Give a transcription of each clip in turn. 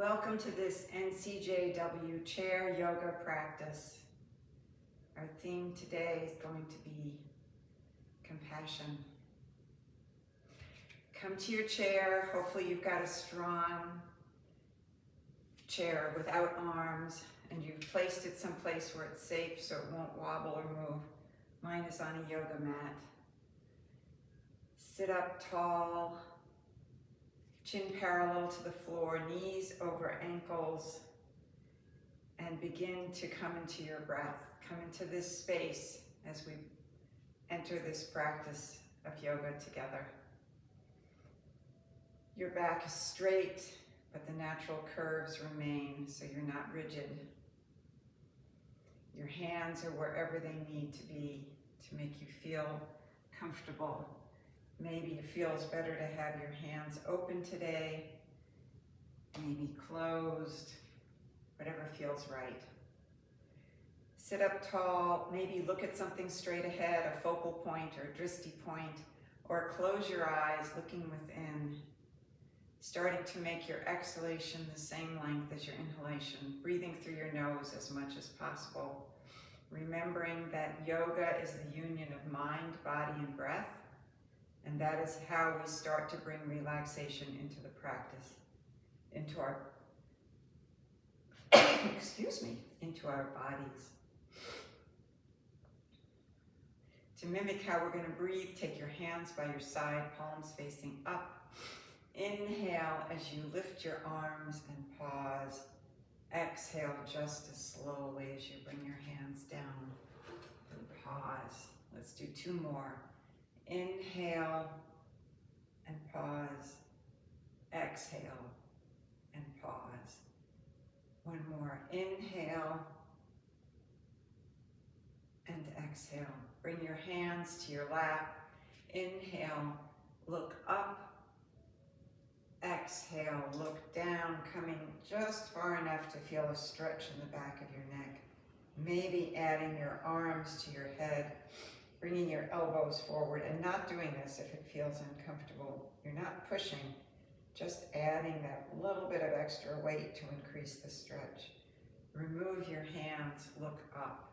Welcome to this NCJW chair yoga practice. Our theme today is going to be compassion. Come to your chair. Hopefully you've got a strong chair without arms and you've placed it someplace where it's safe so it won't wobble or move. Mine is on a yoga mat. Sit up tall. Chin parallel to the floor, knees over ankles, and begin to come into your breath. Come into this space as we enter this practice of yoga together. Your back is straight, but the natural curves remain, so you're not rigid. Your hands are wherever they need to be to make you feel comfortable. Maybe it feels better to have your hands open today, maybe closed, whatever feels right. Sit up tall, maybe look at something straight ahead, a focal point or a drishti point, or close your eyes, looking within, starting to make your exhalation the same length as your inhalation, breathing through your nose as much as possible, remembering that yoga is the union of mind, body, and breath. And that is how we start to bring relaxation into the practice, into our, into our bodies. To mimic how we're going to breathe, take your hands by your side, palms facing up. Inhale as you lift your arms and pause. Exhale just as slowly as you bring your hands down and pause. Let's do two more. Inhale and pause. Exhale and pause. One more. Inhale and exhale. Bring your hands to your lap. Inhale, look up. Exhale, look down, coming just far enough to feel a stretch in the back of your neck. Maybe adding your arms to your head. Bringing your elbows forward and not doing this if it feels uncomfortable. You're not pushing, just adding that little bit of extra weight to increase the stretch. Remove your hands, look up.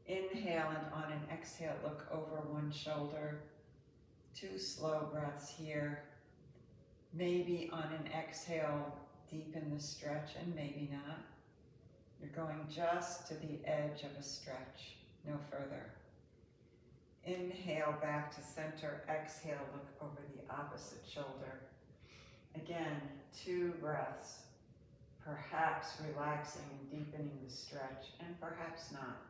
Inhale, and on an exhale, look over one shoulder. Two slow breaths here. Maybe on an exhale, deepen the stretch, and maybe not. You're going just to the edge of a stretch, no further. Inhale back to center, exhale, look over the opposite shoulder. Again, two breaths, perhaps relaxing and deepening the stretch, and perhaps not.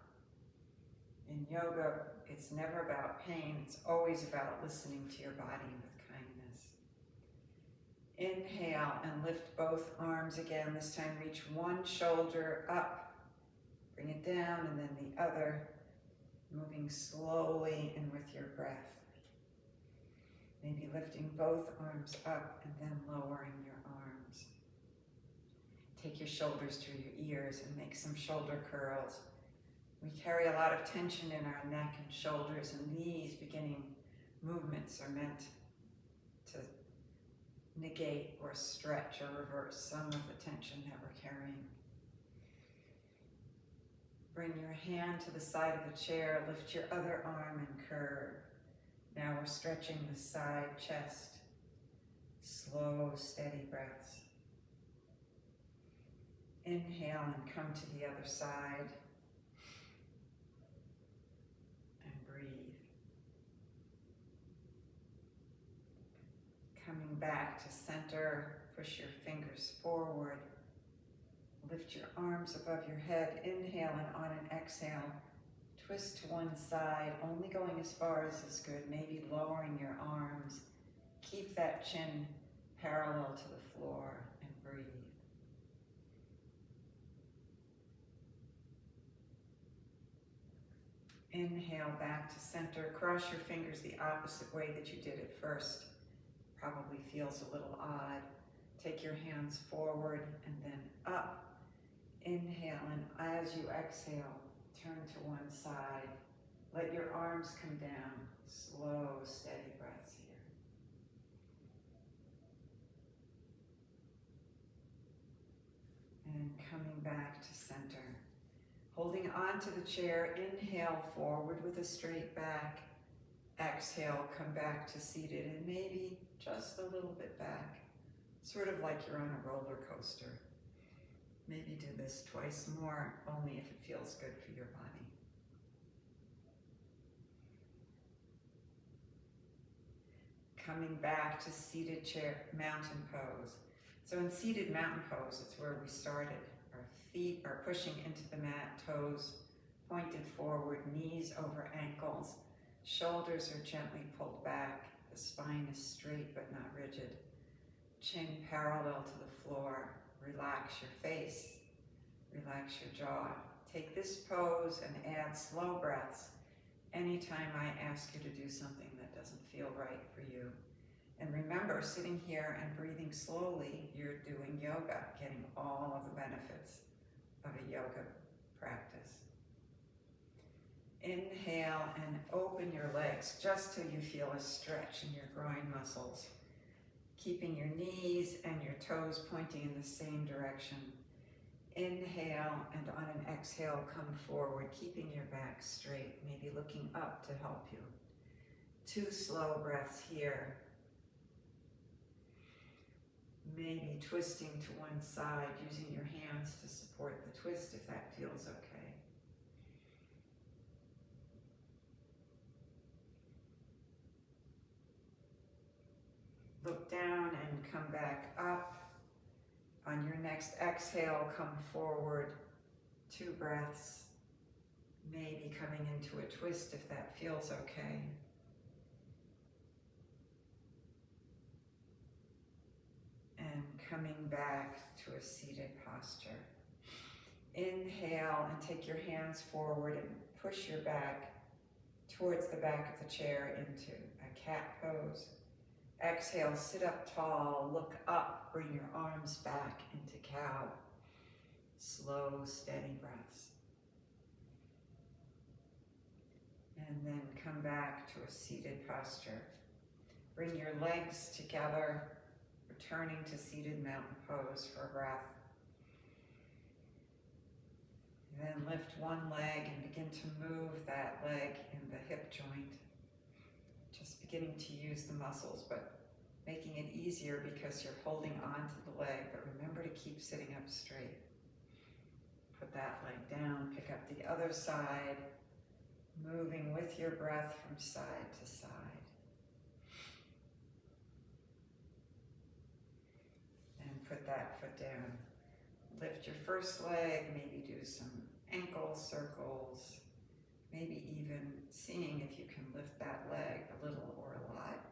In yoga, it's never about pain, it's always about listening to your body with kindness. Inhale and lift both arms again. This time reach one shoulder up, bring it down, and then the other. Moving slowly and with your breath. Maybe lifting both arms up and then lowering your arms. Take your shoulders to your ears and make some shoulder curls. We carry a lot of tension in our neck and shoulders, and these beginning movements are meant to negate or stretch or reverse some of the tension that we're carrying. Bring your hand to the side of the chair, lift your other arm and curve. Now we're stretching the side, chest. Slow, steady breaths. Inhale and come to the other side. And breathe. Coming back to center, push your fingers forward. Lift your arms above your head, inhale, and on an exhale, twist to one side, only going as far as is good, maybe lowering your arms. Keep that chin parallel to the floor and breathe. Inhale back to center, cross your fingers the opposite way that you did it first. Probably feels a little odd. Take your hands forward and then up. Inhale, and as you exhale, turn to one side. Let your arms come down. Slow, steady breaths here. And coming back to center. Holding on to the chair, inhale forward with a straight back. Exhale, come back to seated and maybe just a little bit back. Sort of like you're on a roller coaster. Maybe do this twice more, only if it feels good for your body. Coming back to seated chair, mountain pose. So in seated mountain pose, it's where we started. Our feet are pushing into the mat, toes pointed forward, knees over ankles. Shoulders are gently pulled back. The spine is straight but not rigid. Chin parallel to the floor. Relax your face. Relax your jaw. Take this pose and add slow breaths anytime I ask you to do something that doesn't feel right for you. And remember, sitting here and breathing slowly, you're doing yoga, getting all of the benefits of a yoga practice. Inhale and open your legs just till you feel a stretch in your groin muscles, keeping your knees and your toes pointing in the same direction. Inhale, and on an exhale, come forward, keeping your back straight, maybe looking up to help you. 2 slow breaths here. Maybe twisting to one side, using your hands to support the twist if that feels okay. Look down and come back up. On your next exhale, come forward. 2 breaths. Maybe coming into a twist if that feels okay. And coming back to a seated posture. Inhale and take your hands forward and push your back towards the back of the chair into a cat pose. Exhale, sit up tall, look up, bring your arms back into cow. Slow, steady breaths. And then come back to a seated posture. Bring your legs together, returning to seated mountain pose for a breath. And then lift one leg and begin to move that leg in the hip joint. Just beginning to use the muscles, but making it easier because you're holding on to the leg, but remember to keep sitting up straight. Put that leg down, pick up the other side, moving with your breath from side to side. And put that foot down. Lift your first leg, maybe do some ankle circles, maybe even seeing if you can lift that leg a little or a lot.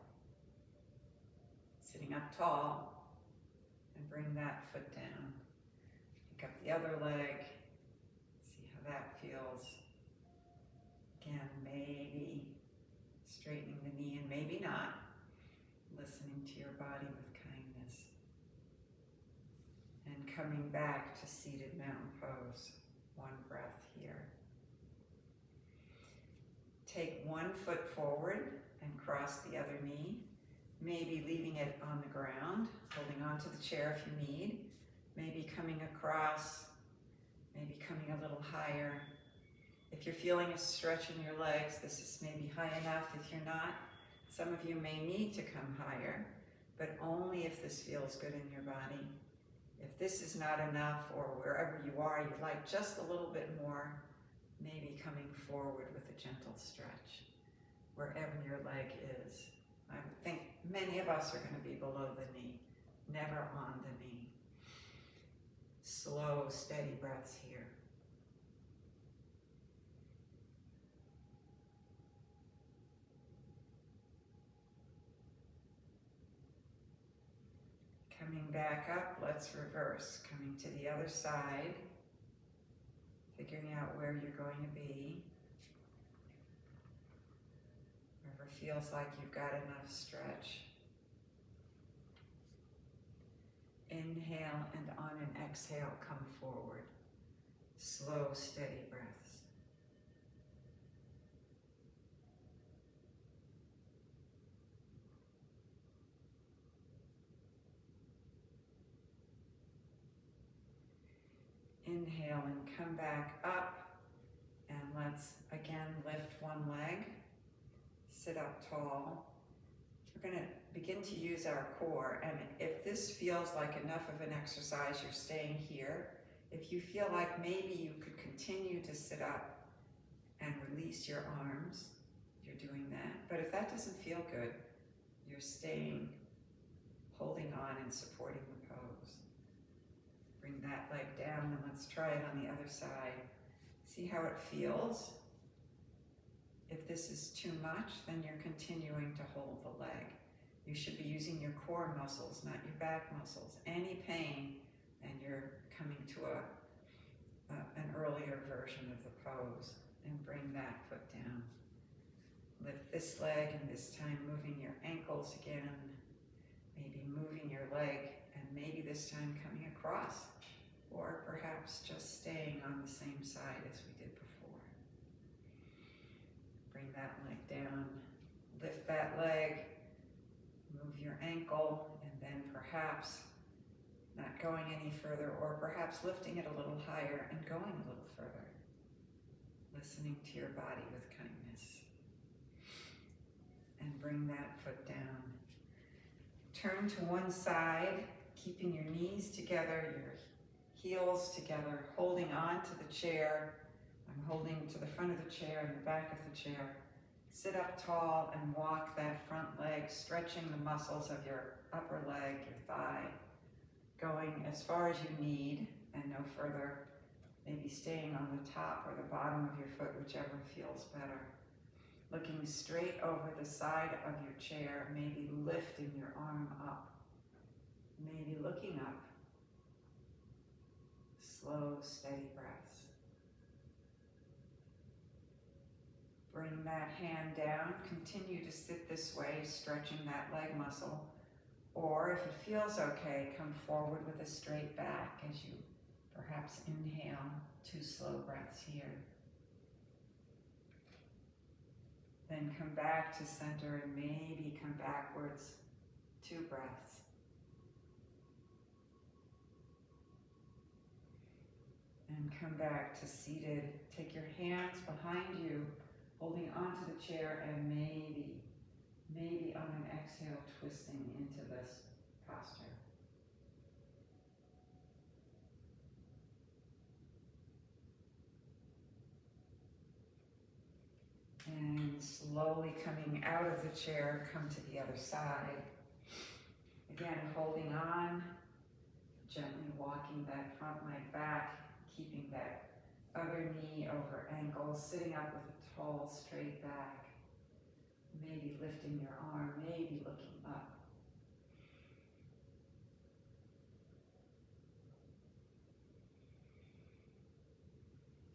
Sitting up tall, and bring that foot down. Pick up the other leg, see how that feels. Again, maybe straightening the knee and maybe not. Listening to your body with kindness. And coming back to seated mountain pose. 1 breath here. Take 1 foot forward and cross the other knee. Maybe leaving it on the ground, holding onto the chair if you need. Maybe coming across, maybe coming a little higher. If you're feeling a stretch in your legs, this is maybe high enough. If you're not, some of you may need to come higher, but only if this feels good in your body. If this is not enough, or wherever you are, you'd like just a little bit more, maybe coming forward with a gentle stretch, wherever your leg is. I think many of us are going to be below the knee, never on the knee. Slow, steady breaths here. Coming back up, let's reverse. Coming to the other side, figuring out where you're going to be. Wherever feels like you've got enough stretch. Inhale, and on an exhale, come forward. Slow, steady breaths. Inhale and come back up. And let's again lift one leg. Sit up tall. We're going to begin to use our core, and if this feels like enough of an exercise, you're staying here. If you feel like maybe you could continue to sit up and release your arms, you're doing that. But if that doesn't feel good, you're staying, holding on and supporting the pose. Bring that leg down, and let's try it on the other side. See how it feels. If this is too much, then you're continuing to hold the leg. You should be using your core muscles, not your back muscles. Any pain, and you're coming to an earlier version of the pose. And bring that foot down. Lift this leg, and this time moving your ankles again. Maybe moving your leg, and maybe this time coming across. Or perhaps just staying on the same side as we did before. Bring that leg down, lift that leg, move your ankle, and then perhaps not going any further, or perhaps lifting it a little higher and going a little further. Listening to your body with kindness. And bring that foot down. Turn to one side, keeping your knees together, your heels together, holding on to the chair. I'm holding to the front of the chair and the back of the chair. Sit up tall and walk that front leg, stretching the muscles of your upper leg, your thigh, going as far as you need and no further. Maybe staying on the top or the bottom of your foot, whichever feels better. Looking straight over the side of your chair, maybe lifting your arm up. Maybe looking up. Slow, steady breaths. Bring that hand down. Continue to sit this way, stretching that leg muscle. Or if it feels okay, come forward with a straight back as you perhaps inhale 2 slow breaths here. Then come back to center and maybe come backwards 2 breaths. And come back to seated. Take your hands behind you, holding onto the chair, and maybe on an exhale, twisting into this posture. And slowly coming out of the chair, come to the other side. Again, holding on, gently walking that front leg back, keeping that other knee over ankle, sitting up with a tall, straight back. Maybe lifting your arm, maybe looking up.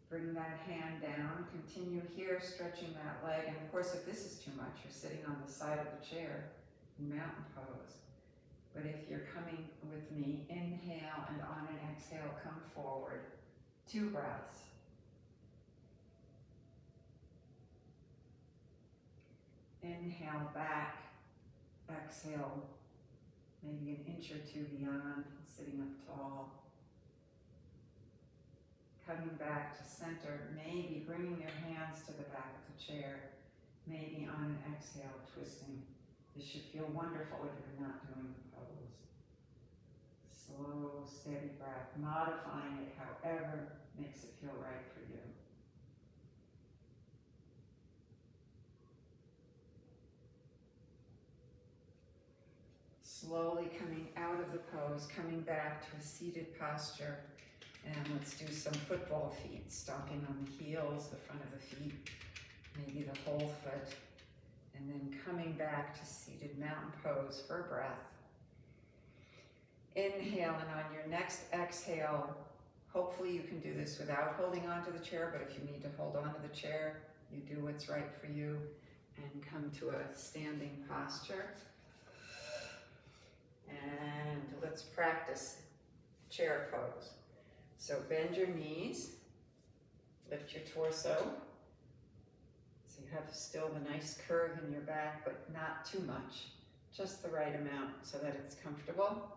Bring that hand down, continue here, stretching that leg. And of course, if this is too much, you're sitting on the side of the chair in mountain pose. But if you're coming with me, inhale, and on an exhale, come forward. 2 breaths. Inhale back, exhale, maybe an inch or 2 beyond, sitting up tall. Coming back to center, maybe bringing your hands to the back of the chair, maybe on an exhale, twisting. This should feel wonderful if you're not doing the pose. Slow, steady breath, modifying it however makes it feel right for you. Slowly coming out of the pose, coming back to a seated posture. And let's do some football feet, stomping on the heels, the front of the feet, maybe the whole foot. And then coming back to seated mountain pose for a breath. Inhale, and on your next exhale, hopefully you can do this without holding onto the chair, but if you need to hold onto the chair, you do what's right for you and come to a standing posture. And let's practice chair pose. So bend your knees, lift your torso. So you have still the nice curve in your back, but not too much, just the right amount so that it's comfortable.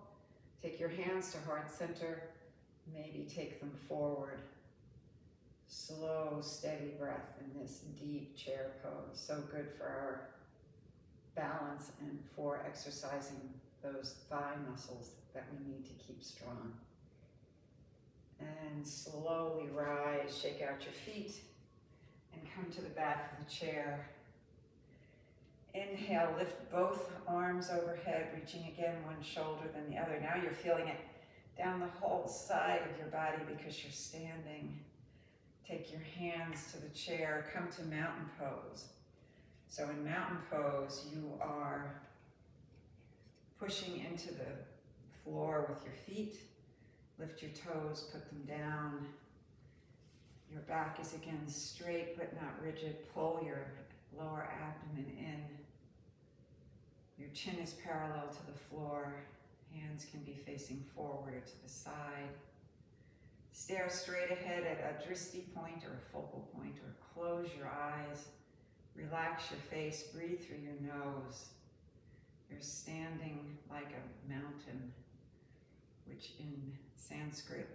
Take your hands to heart center, Maybe take them forward. Slow, steady breath in this deep chair pose. So good for our balance and for exercising those thigh muscles that we need to keep strong. And slowly rise, shake out your feet, and come to the back of the chair. Inhale, lift both arms overhead, reaching again one shoulder then the other. Now you're feeling it down the whole side of your body because you're standing. Take your hands to the chair, come to mountain pose. So in mountain pose, you are pushing into the floor with your feet. Lift your toes, put them down. Your back is again straight but not rigid. Pull your lower abdomen in. Your chin is parallel to the floor. Hands can be facing forward or to the side. Stare straight ahead at a drishti point or a focal point, or close your eyes. Relax your face, breathe through your nose. You're standing like a mountain, which in Sanskrit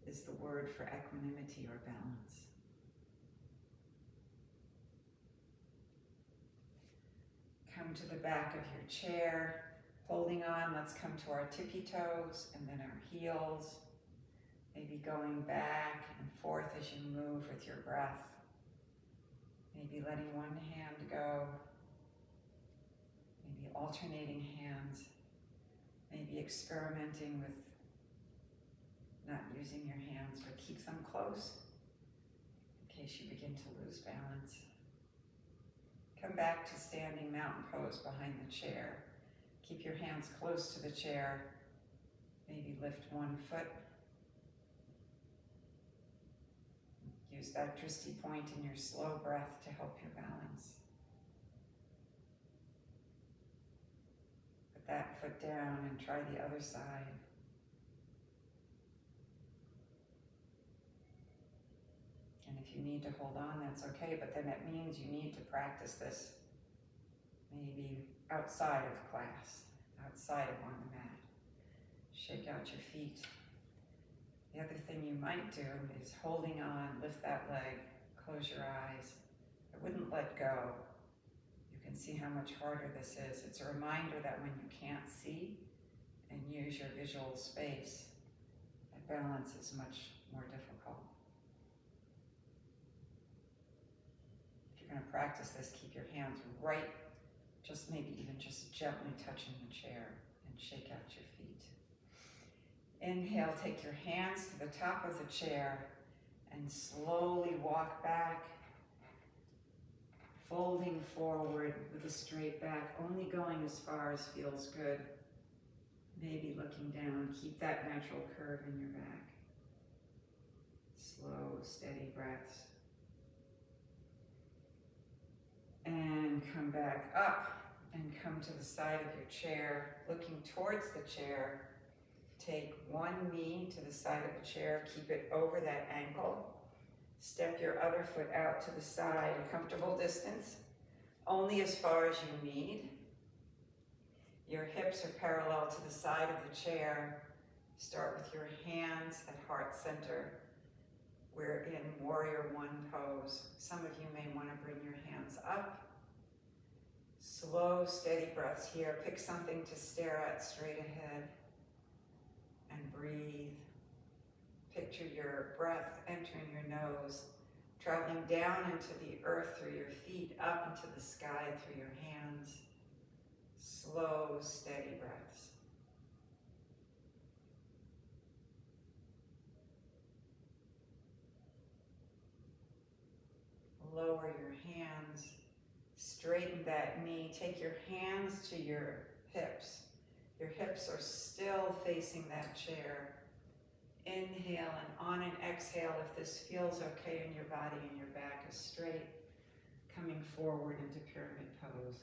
is the word for equanimity or balance. Come to the back of your chair, holding on. Let's come to our tippy toes and then our heels. Maybe going back and forth as you move with your breath. Maybe letting one hand go. Maybe alternating hands. Maybe experimenting with not using your hands, but keep them close in case you begin to lose balance. Come back to standing mountain pose behind the chair. Keep your hands close to the chair. Maybe lift one foot. Use that drishti point in your slow breath to help your balance. Put that foot down and try the other side. And if you need to hold on, that's okay, but then it means you need to practice this maybe outside of class, outside of on the mat. Shake out your feet. The other thing you might do is holding on, lift that leg, close your eyes. I wouldn't let go. You can see how much harder this is. It's a reminder that when you can't see and use your visual space, that balance is much more difficult. If you're going to practice this, keep your hands right, just maybe even just gently touching the chair, and shake out your feet. Inhale, take your hands to the top of the chair and slowly walk back, folding forward with a straight back, only going as far as feels good. Maybe looking down, keep that natural curve in your back. Slow, steady breaths. And come back up and come to the side of your chair, looking towards the chair. Take one knee to the side of the chair, keep it over that ankle. Step your other foot out to the side, a comfortable distance, only as far as you need. Your hips are parallel to the side of the chair. Start with your hands at heart center. We're in Warrior One pose. Some of you may want to bring your hands up. Slow, steady breaths here. Pick something to stare at straight ahead. And breathe. Picture your breath entering your nose, traveling down into the earth through your feet, up into the sky through your hands. Slow, steady breaths. Lower your hands, straighten that knee, take your hands to your hips. Your hips are still facing that chair. Inhale, and on an exhale, if this feels okay in your body and your back is straight, coming forward into pyramid pose.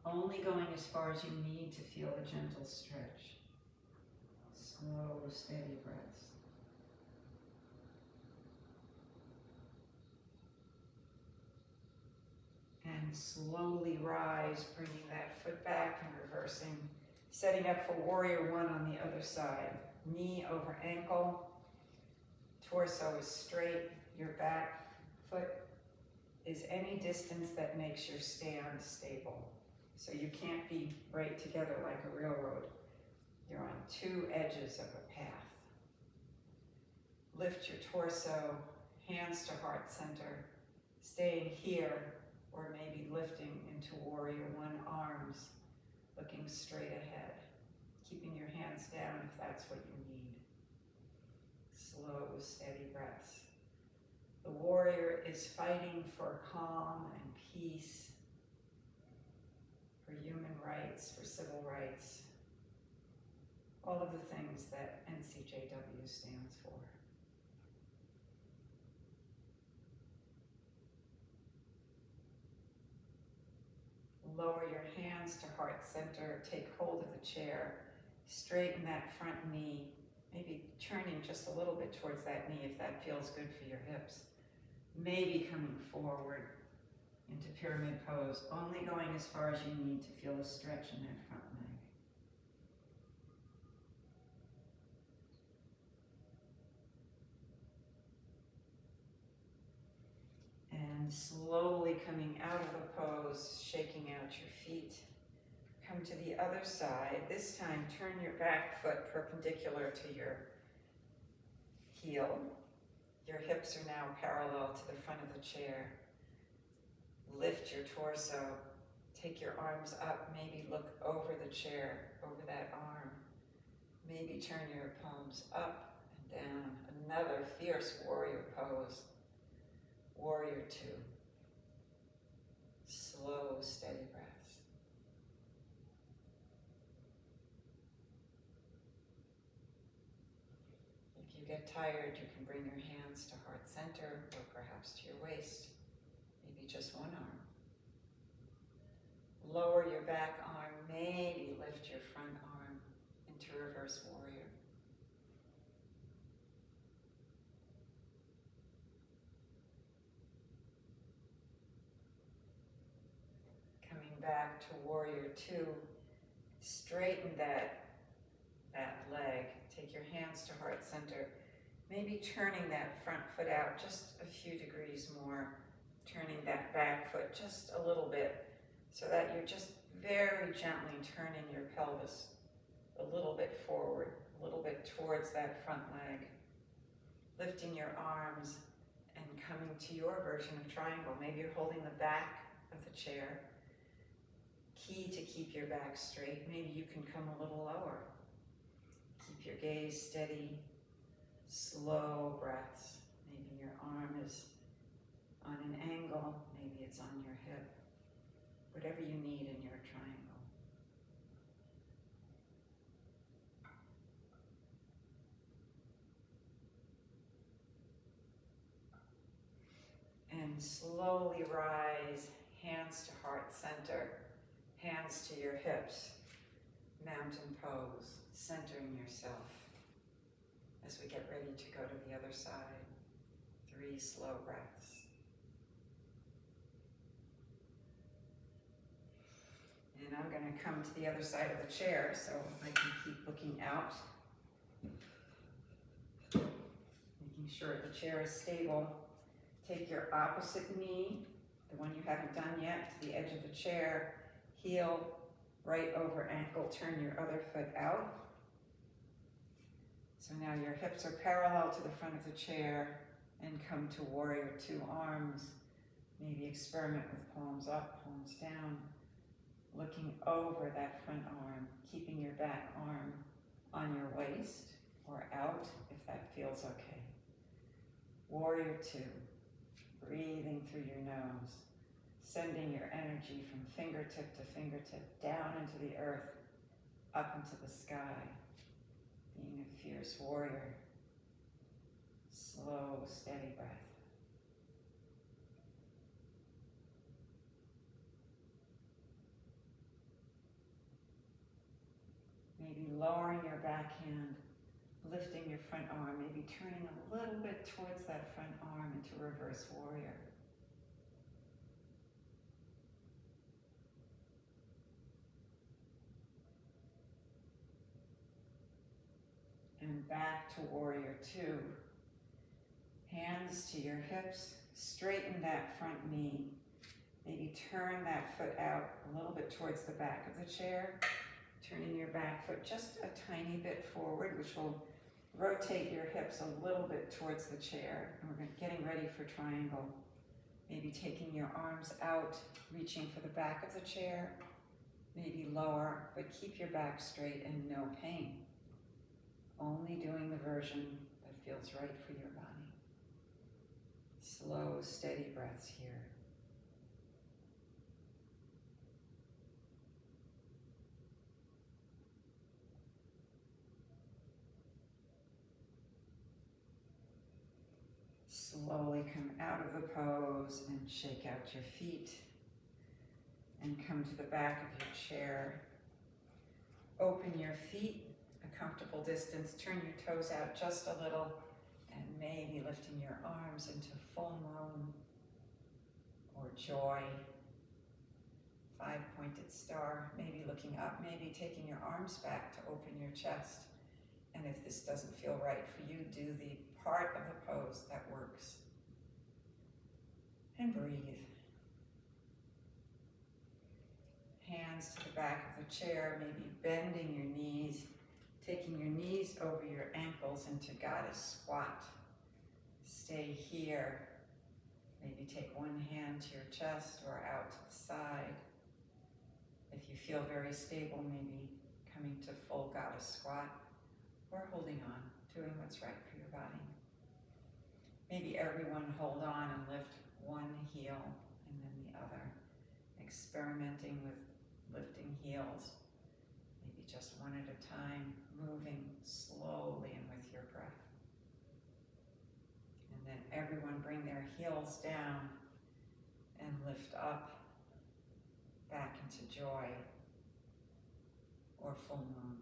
Only going as far as you need to feel a gentle stretch. Slow, steady breaths. And slowly rise, bringing that foot back and reversing. Setting up for Warrior One on the other side. Knee over ankle. torso is straight, your back foot is any distance that makes your stand stable. So you can't be right together like a railroad. You're on two edges of a path. Lift your torso, hands to heart center, staying here, or maybe lifting into warrior one, arms looking straight ahead, keeping your hands down if that's what you need. Slow, steady breaths. The warrior is fighting for calm and peace, for human rights, for civil rights, all of the things that NCJW stands for. Lower your hands to heart center, take hold of the chair, straighten that front knee, maybe turning just a little bit towards that knee if that feels good for your hips. Maybe coming forward into pyramid pose, only going as far as you need to feel a stretch in that front leg. And slowly coming out of the pose, shaking out your feet. Come to the other side. This time, turn your back foot perpendicular to your heel. Your hips are now parallel to the front of the chair. Lift your torso. Take your arms up. Maybe look over the chair, over that arm. Maybe turn your palms up and down. Another fierce warrior pose. Warrior two. Slow, steady breaths. If you get tired, you can bring your hands to heart center or perhaps to your waist, maybe just one arm. Lower your back arm, maybe lift your front arm into reverse warrior. Coming back to warrior two, straighten that leg. Take your hands to heart center. Maybe turning that front foot out just a few degrees more. Turning that back foot just a little bit so that you're just very gently turning your pelvis a little bit forward, a little bit towards that front leg. Lifting your arms and coming to your version of triangle. Maybe you're holding the back of the chair. Key to keep your back straight. Maybe you can come a little lower. Keep your gaze steady, slow breaths. Maybe your arm is on an angle, maybe it's on your hip. Whatever you need in your triangle. And slowly rise, hands to heart center, hands to your hips. Mountain pose, centering yourself as we get ready to go to the other side. 3 slow breaths. And I'm going to come to the other side of the chair so I can keep looking out. Making sure the chair is stable. Take your opposite knee, the one you haven't done yet, to the edge of the chair. Heel right over ankle, turn your other foot out. So now your hips are parallel to the front of the chair and come to warrior two, arms. Maybe experiment with palms up, palms down. Looking over that front arm, keeping your back arm on your waist or out if that feels okay. Warrior two, breathing through your nose. Sending your energy from fingertip to fingertip, down into the earth, up into the sky. Being a fierce warrior. Slow, steady breath. Maybe lowering your backhand, lifting your front arm, maybe turning a little bit towards that front arm into reverse warrior. And back to warrior two. Hands to your hips, straighten that front knee. Maybe turn that foot out a little bit towards the back of the chair. Turning your back foot just a tiny bit forward, which will rotate your hips a little bit towards the chair. And we're getting ready for triangle. Maybe taking your arms out, reaching for the back of the chair. Maybe lower, but keep your back straight and no pain. Only doing the version that feels right for your body. Slow, steady breaths here. Slowly come out of the pose and shake out your feet and come to the back of your chair. Open your feet a comfortable distance. Turn your toes out just a little and maybe lifting your arms into full moon or joy. 5-pointed star, maybe looking up, maybe taking your arms back to open your chest. And if this doesn't feel right for you, do the part of the pose that works. And breathe. Hands to the back of the chair, maybe bending your knees, taking your knees over your ankles into goddess squat. Stay here. Maybe take one hand to your chest or out to the side. If you feel very stable, maybe coming to full goddess squat or holding on, doing what's right for your body. Maybe everyone hold on and lift one heel and then the other, experimenting with lifting heels, maybe just one at a time, moving slowly and with your breath. And then everyone bring their heels down and lift up, back into joy or full moon.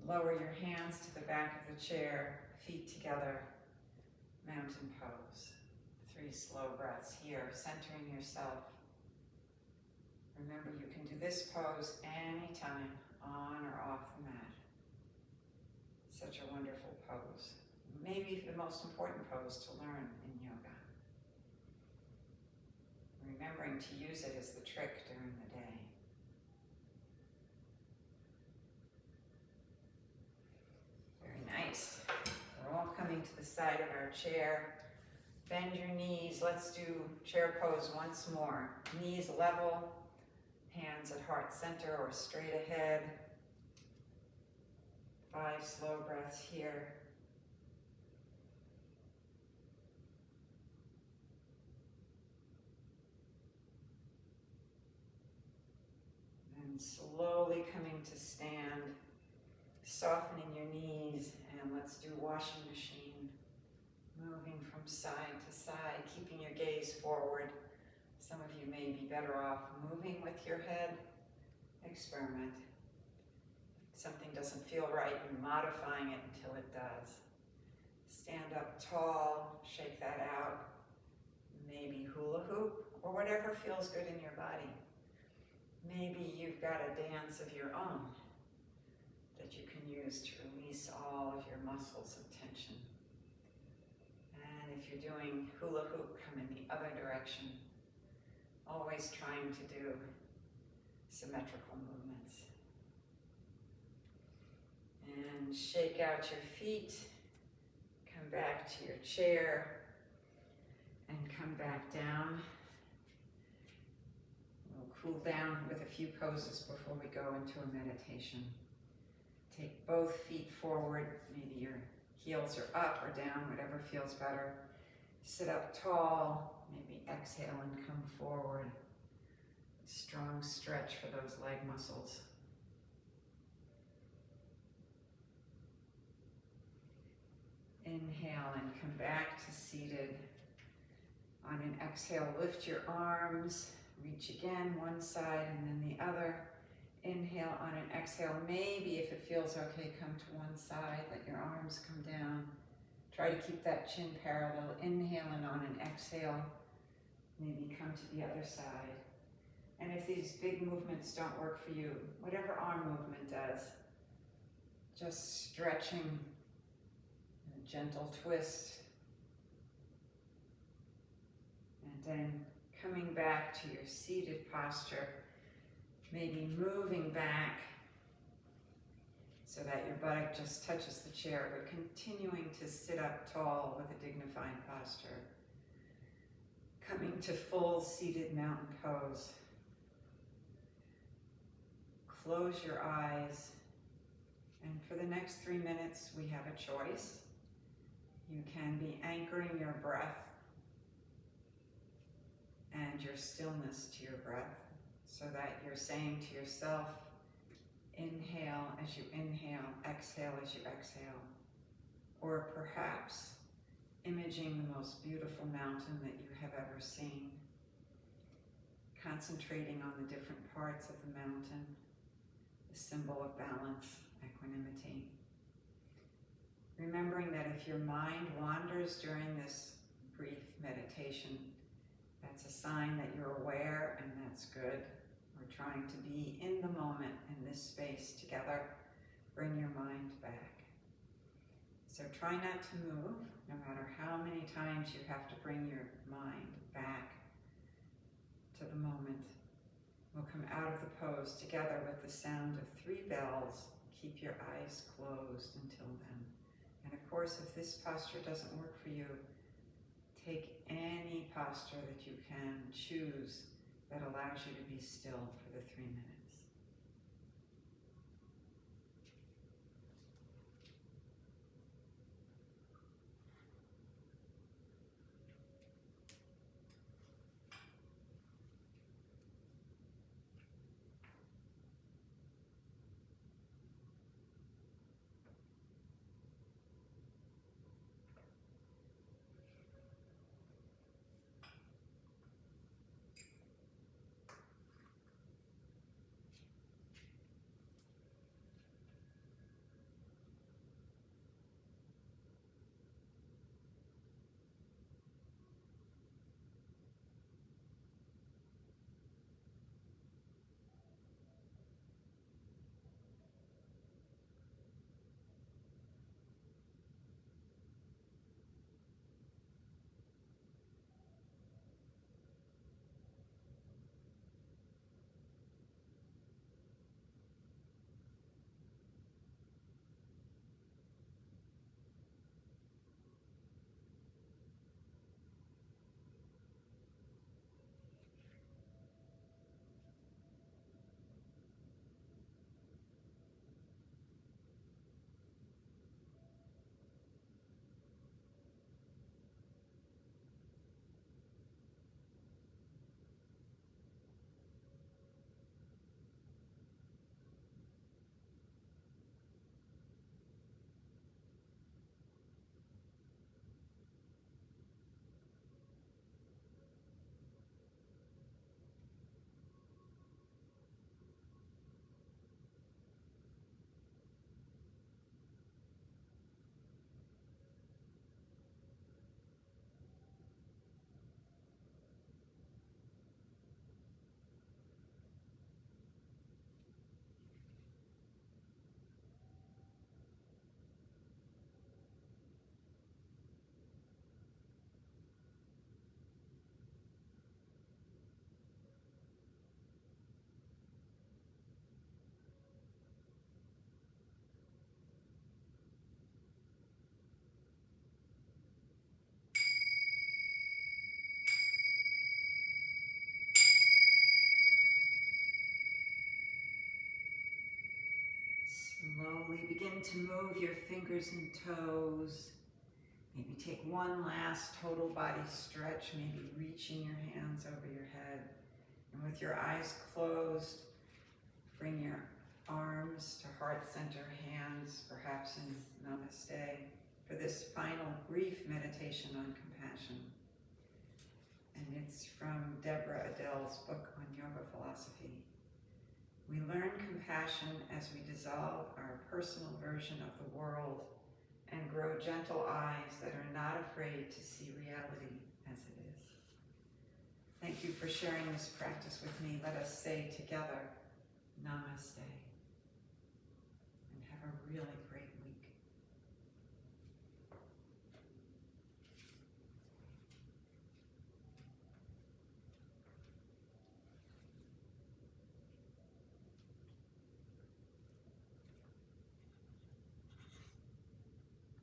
Lower your hands to the back of the chair, feet together, mountain pose. 3 slow breaths here, centering yourself. Remember, you can do this pose anytime, on or off the mat. Such a wonderful pose. Maybe the most important pose to learn in yoga. Remembering to use it as the trick during the day. Very nice. We're all coming to the side of our chair. Bend your knees. Let's do chair pose once more. Knees level, hands at heart center or straight ahead. 5 slow breaths here. And slowly coming to stand, softening your knees, and let's do washing machine. Moving from side to side, keeping your gaze forward. Some of you may be better off moving with your head. Experiment. If something doesn't feel right, you're modifying it until it does. Stand up tall, shake that out. Maybe hula hoop, or whatever feels good in your body. Maybe you've got a dance of your own that you can use to release all of your muscles of tension. And if you're doing hula hoop, come in the other direction. Always trying to do symmetrical movements. And shake out your feet. Come back to your chair. And come back down. We'll cool down with a few poses before we go into a meditation. Take both feet forward. Maybe your heels are up or down, whatever feels better. Sit up tall, maybe exhale and come forward. Strong stretch for those leg muscles. Inhale and come back to seated. On an exhale, lift your arms, reach again one side and then the other. Inhale on an exhale, maybe if it feels okay, come to one side, let your arms come down. Try to keep that chin parallel. Inhale and on an exhale, maybe come to the other side. And if these big movements don't work for you, whatever arm movement does, just stretching, a gentle twist, and then coming back to your seated posture, maybe moving back so that your buttock just touches the chair, but continuing to sit up tall with a dignified posture. Coming to full seated mountain pose. Close your eyes, and for the next 3 minutes, we have a choice. You can be anchoring your breath and your stillness to your breath, so that you're saying to yourself, inhale as you inhale, exhale as you exhale. Or perhaps imaging the most beautiful mountain that you have ever seen, concentrating on the different parts of the mountain, the symbol of balance, equanimity. Remembering that if your mind wanders during this brief meditation, that's a sign that you're aware, and that's good. We're trying to be in the moment, in this space together. Bring your mind back. So try not to move, no matter how many times you have to bring your mind back to the moment. We'll come out of the pose together with the sound of 3 bells. Keep your eyes closed until then. And of course, if this posture doesn't work for you, take any posture that you can choose that allows you to be still for the 3 minutes. Slowly begin to move your fingers and toes. Maybe take one last total body stretch, maybe reaching your hands over your head. And with your eyes closed, bring your arms to heart center, hands perhaps in Namaste, for this final brief meditation on compassion. And it's from Deborah Adele's book on yoga philosophy. We learn compassion as we dissolve our personal version of the world and grow gentle eyes that are not afraid to see reality as it is. Thank you for sharing this practice with me. Let us say together, Namaste, and have a really